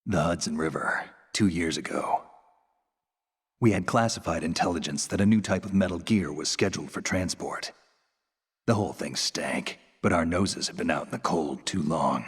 The Hudson River, 2 years ago. We had classified intelligence that a new type of metal gear was scheduled for transport. The whole thing stank, but our noses had been out in the cold too long.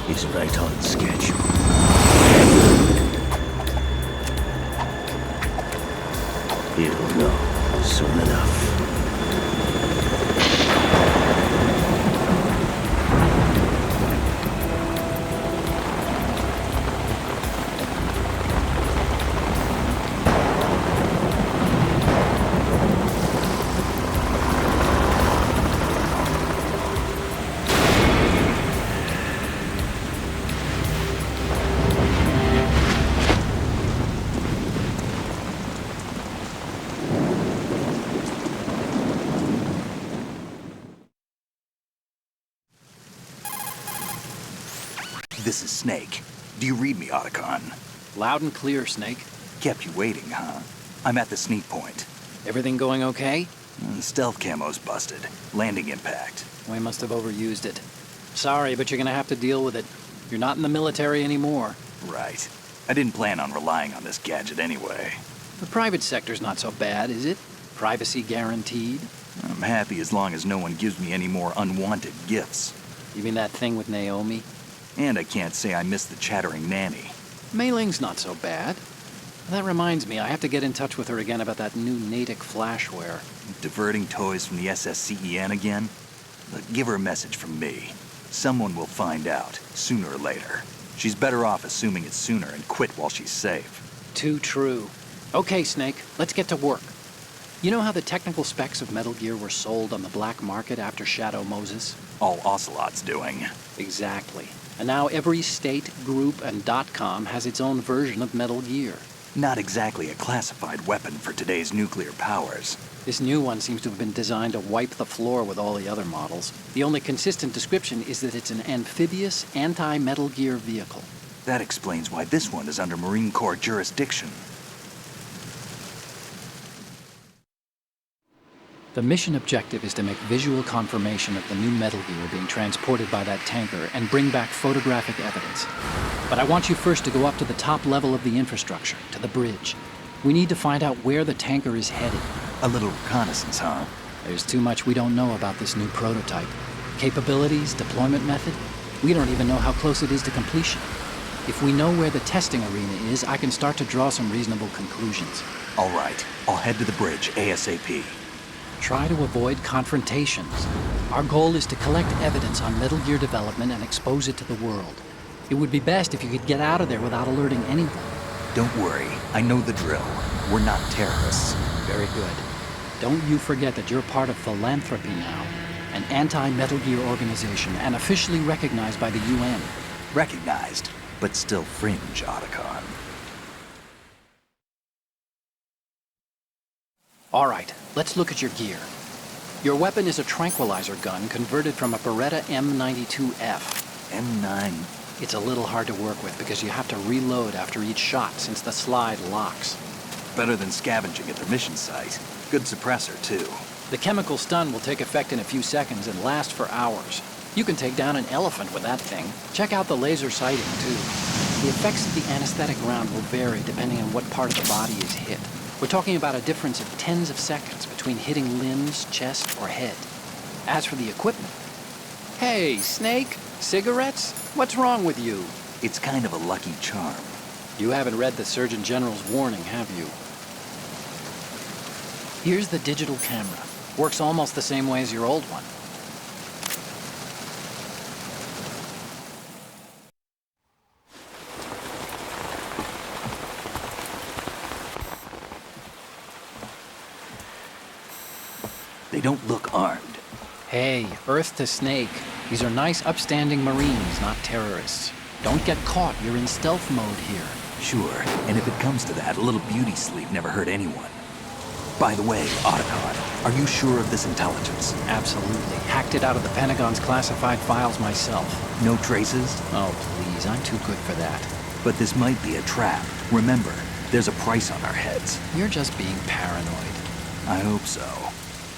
He's right on schedule. He'll know soon enough. This is Snake. Do you read me, Otacon? Loud and clear, Snake. Kept you waiting, huh? I'm at the sneak point. Everything going okay? The stealth camo's busted. Landing impact. We must have overused it. Sorry, but you're gonna have to deal with it. You're not in the military anymore. Right. I didn't plan on relying on this gadget anyway. The private sector's not so bad, is it? Privacy guaranteed? I'm happy as long as no one gives me any more unwanted gifts. You mean that thing with Naomi? And I can't say I miss the chattering nanny. Mei Ling's not so bad. That reminds me, I have to get in touch with her again about that new Natick flashware. Diverting toys from the SSCEN again? Look, give her a message from me. Someone will find out, sooner or later. She's better off assuming it sooner and quit while she's safe. Too true. Okay, Snake, let's get to work. You know how the technical specs of Metal Gear were sold on the black market after Shadow Moses? All Ocelot's doing. Exactly. And now every state, group, and .com has its own version of Metal Gear. Not exactly a classified weapon for today's nuclear powers. This new one seems to have been designed to wipe the floor with all the other models. The only consistent description is that it's an amphibious, anti-Metal Gear vehicle. That explains why this one is under Marine Corps jurisdiction. The mission objective is to make visual confirmation of the new Metal Gear being transported by that tanker and bring back photographic evidence. But I want you first to go up to the top level of the infrastructure, to the bridge. We need to find out where the tanker is headed. A little reconnaissance, huh? There's too much we don't know about this new prototype. Capabilities, deployment method, we don't even know how close it is to completion. If we know where the testing arena is, I can start to draw some reasonable conclusions. All right, I'll head to the bridge ASAP. Try to avoid confrontations. Our goal is to collect evidence on Metal Gear development and expose it to the world. It would be best if you could get out of there without alerting anyone. Don't worry, I know the drill. We're not terrorists. Very good. Don't you forget that you're part of Philanthropy now, an anti-Metal Gear organization and officially recognized by the UN. Recognized, but still fringe, Otacon. All right, let's look at your gear. Your weapon is a tranquilizer gun converted from a Beretta M92F. M9. It's a little hard to work with because you have to reload after each shot since the slide locks. Better than scavenging at their mission site. Good suppressor, too. The chemical stun will take effect in a few seconds and last for hours. You can take down an elephant with that thing. Check out the laser sighting, too. The effects of the anesthetic round will vary depending on what part of the body is hit. We're talking about a difference of tens of seconds between hitting limbs, chest, or head. As for the equipment... Hey, Snake! Cigarettes? What's wrong with you? It's kind of a lucky charm. You haven't read the Surgeon General's warning, have you? Here's the digital camera. Works almost the same way as your old one. They don't look armed. Hey, Earth to Snake. These are nice, upstanding Marines, not terrorists. Don't get caught. You're in stealth mode here. Sure, and if it comes to that, a little beauty sleep never hurt anyone. By the way, Otacon, are you sure of this intelligence? Absolutely. Hacked it out of the Pentagon's classified files myself. No traces? Oh, please. I'm too good for that. But this might be a trap. Remember, there's a price on our heads. You're just being paranoid. I hope so.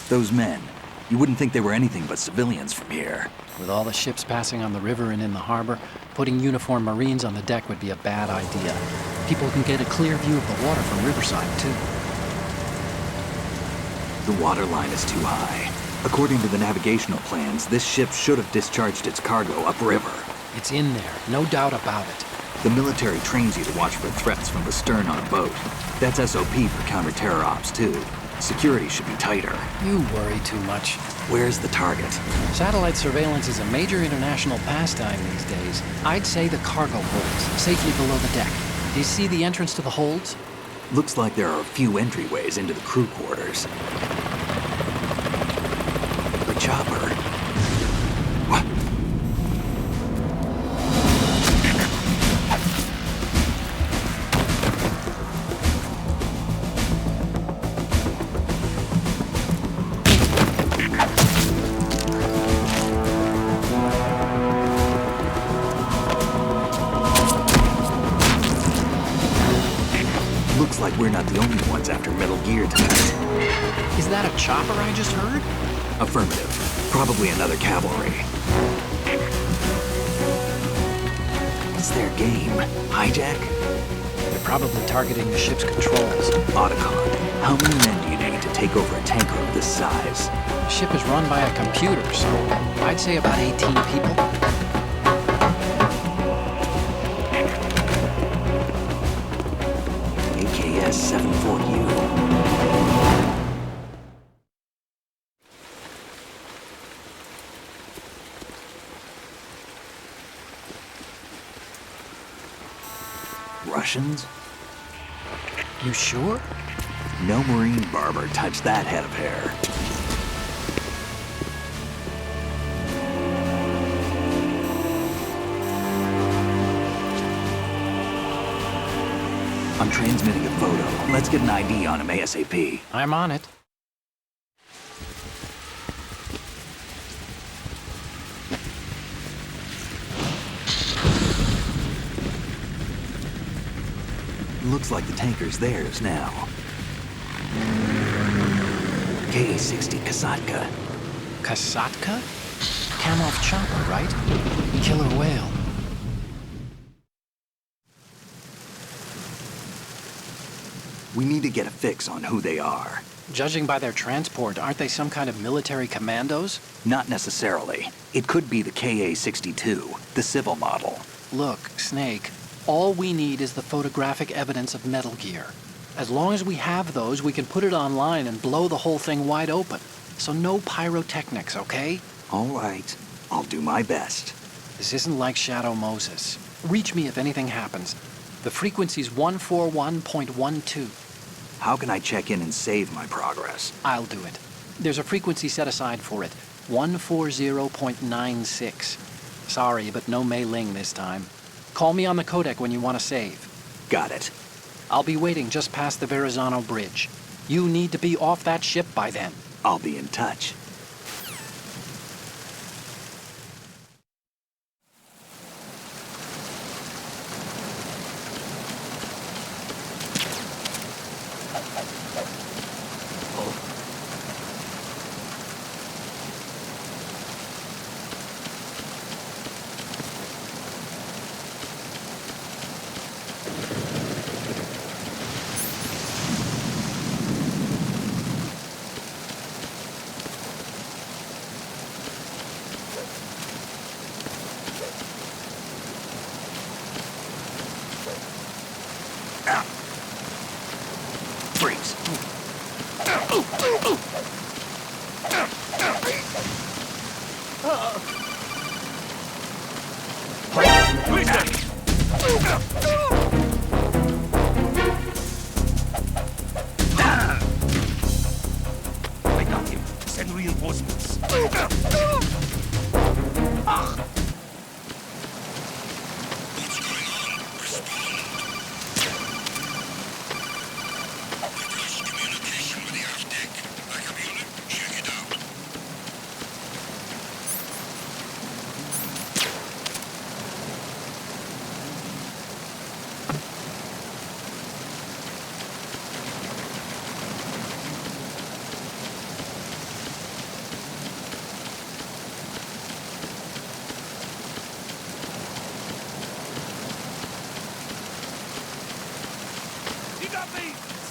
Those men, you wouldn't think they were anything but civilians from here. With all the ships passing on the river and in the harbor, putting uniformed Marines on the deck would be a bad idea. People can get a clear view of the water from Riverside, too. The water line is too high. According to the navigational plans, this ship should have discharged its cargo upriver. It's in there, no doubt about it. The military trains you to watch for threats from the stern on a boat. That's SOP for counter-terror ops, too. Security should be tighter. You worry too much. Where's the target? Satellite surveillance is a major international pastime these days. I'd say the cargo holds, safely below the deck. Do you see the entrance to the holds? Looks like there are a few entryways into the crew quarters. The chopper. What? Looks like we're not the only ones after Metal Gear tonight. Is that a chopper I just heard? Affirmative. Probably another cavalry. What's their game? Hijack? They're probably targeting the ship's controls. Otacon, how many men do you need to take over a tanker of this size? The ship is run by a computer, so I'd say about 18 people. AKS 74U. Russians? You sure? No marine barber touched that head of hair. I'm transmitting a photo. Let's get an ID on him ASAP. I'm on it. Looks like the tanker's theirs now. KA-60 Kasatka. Kasatka? Kamov chopper, right? Killer whale. We need to get a fix on who they are. Judging by their transport, aren't they some kind of military commandos? Not necessarily. It could be the KA-62, the civil model. Look, Snake, all we need is the photographic evidence of Metal Gear. As long as we have those, we can put it online and blow the whole thing wide open. So no pyrotechnics, okay? All right. I'll do my best. This isn't like Shadow Moses. Reach me if anything happens. The frequency's 141.12. How can I check in and save my progress? I'll do it. There's a frequency set aside for it. 140.96. Sorry, but no Mei Ling this time. Call me on the codec when you want to save. Got it. I'll be waiting just past the Verrazano Bridge. You need to be off that ship by then. I'll be in touch. Freeze. I got him. Send reinforcements.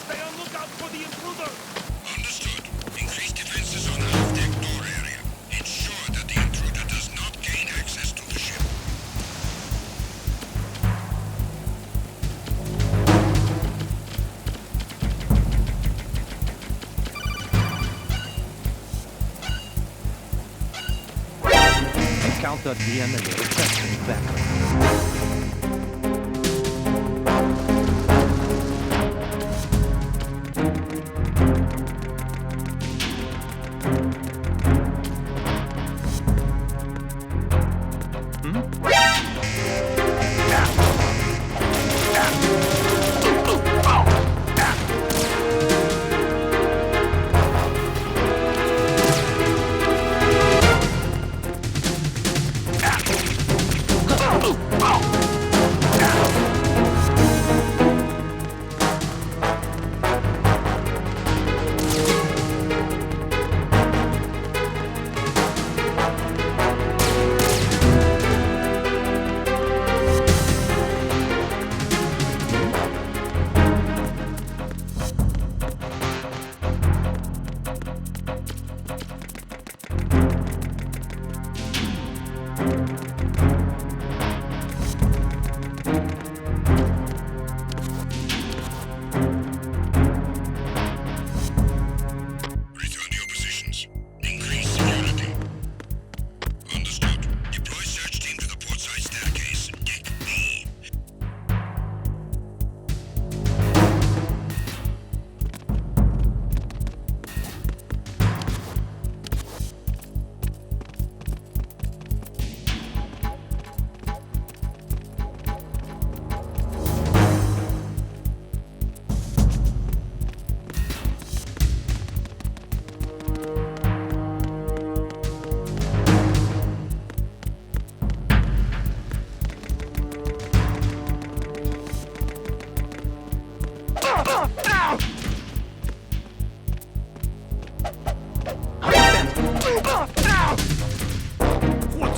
Stay on lookout for the intruder! Understood. Increase defenses on the half-deck door area. Ensure that the intruder does not gain access to the ship. Encounter the enemy. Requesting backup. Oh!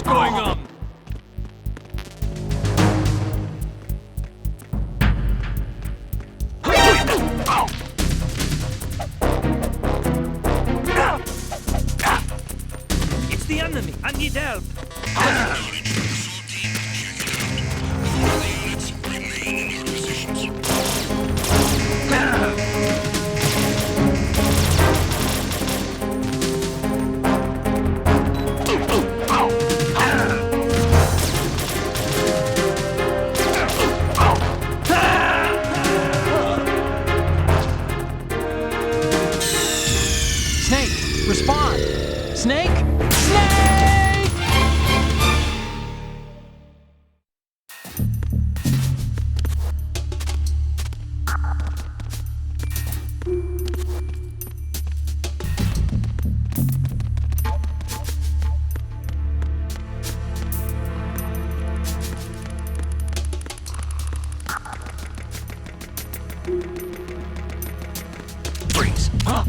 going on? It's the enemy. I need help. All the units remain in your positions. Snake, respond! Snake? Snake! Freeze. Huh?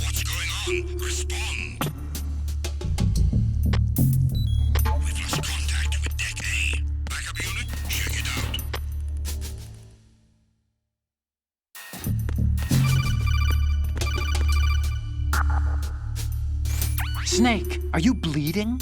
What's going on? Respond. We've lost contact with Deck A. Backup unit, check it out. Snake, are you bleeding?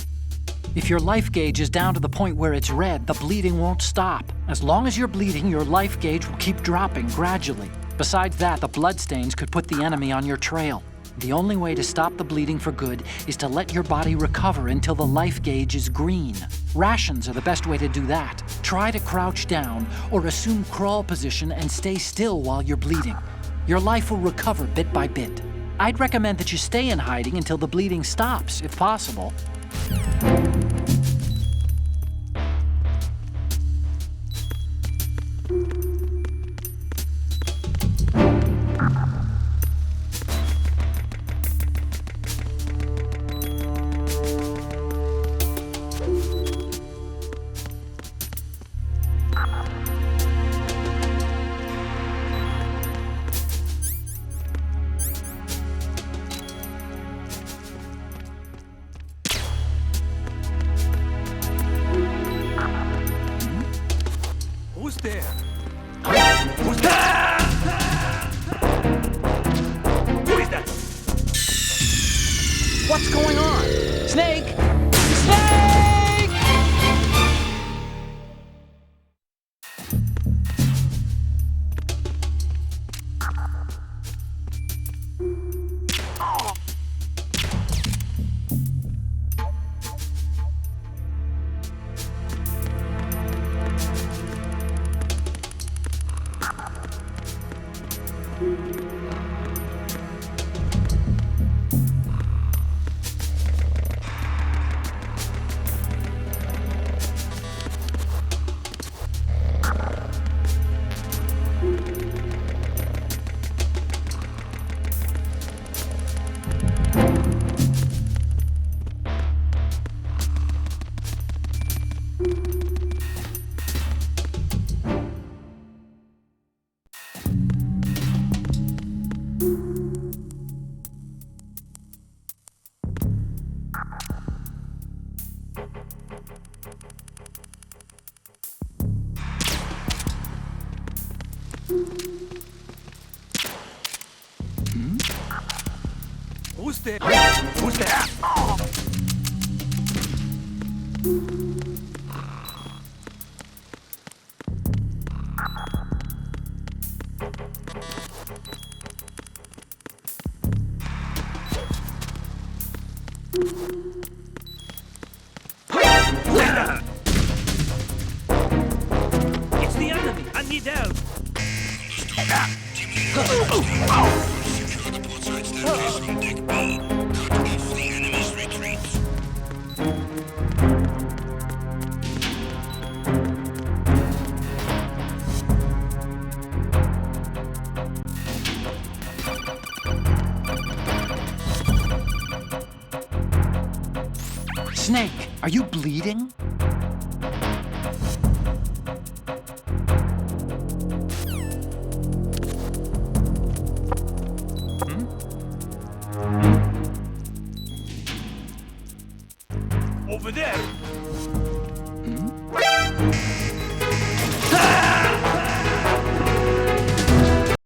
If your life gauge is down to the point where it's red, the bleeding won't stop. As long as you're bleeding, your life gauge will keep dropping gradually. Besides that, the bloodstains could put the enemy on your trail. The only way to stop the bleeding for good is to let your body recover until the life gauge is green. Rations are the best way to do that. Try to crouch down or assume crawl position and stay still while you're bleeding. Your life will recover bit by bit. I'd recommend that you stay in hiding until the bleeding stops, if possible. Who's there? Who's there? Who is that? What's going on? Snake! Snake! Who's there? Who's there? It's the enemy. I need help. Secure the portside staircase on deck B. Cut off the enemy's retreat. Snake, are you bleeding? Over there.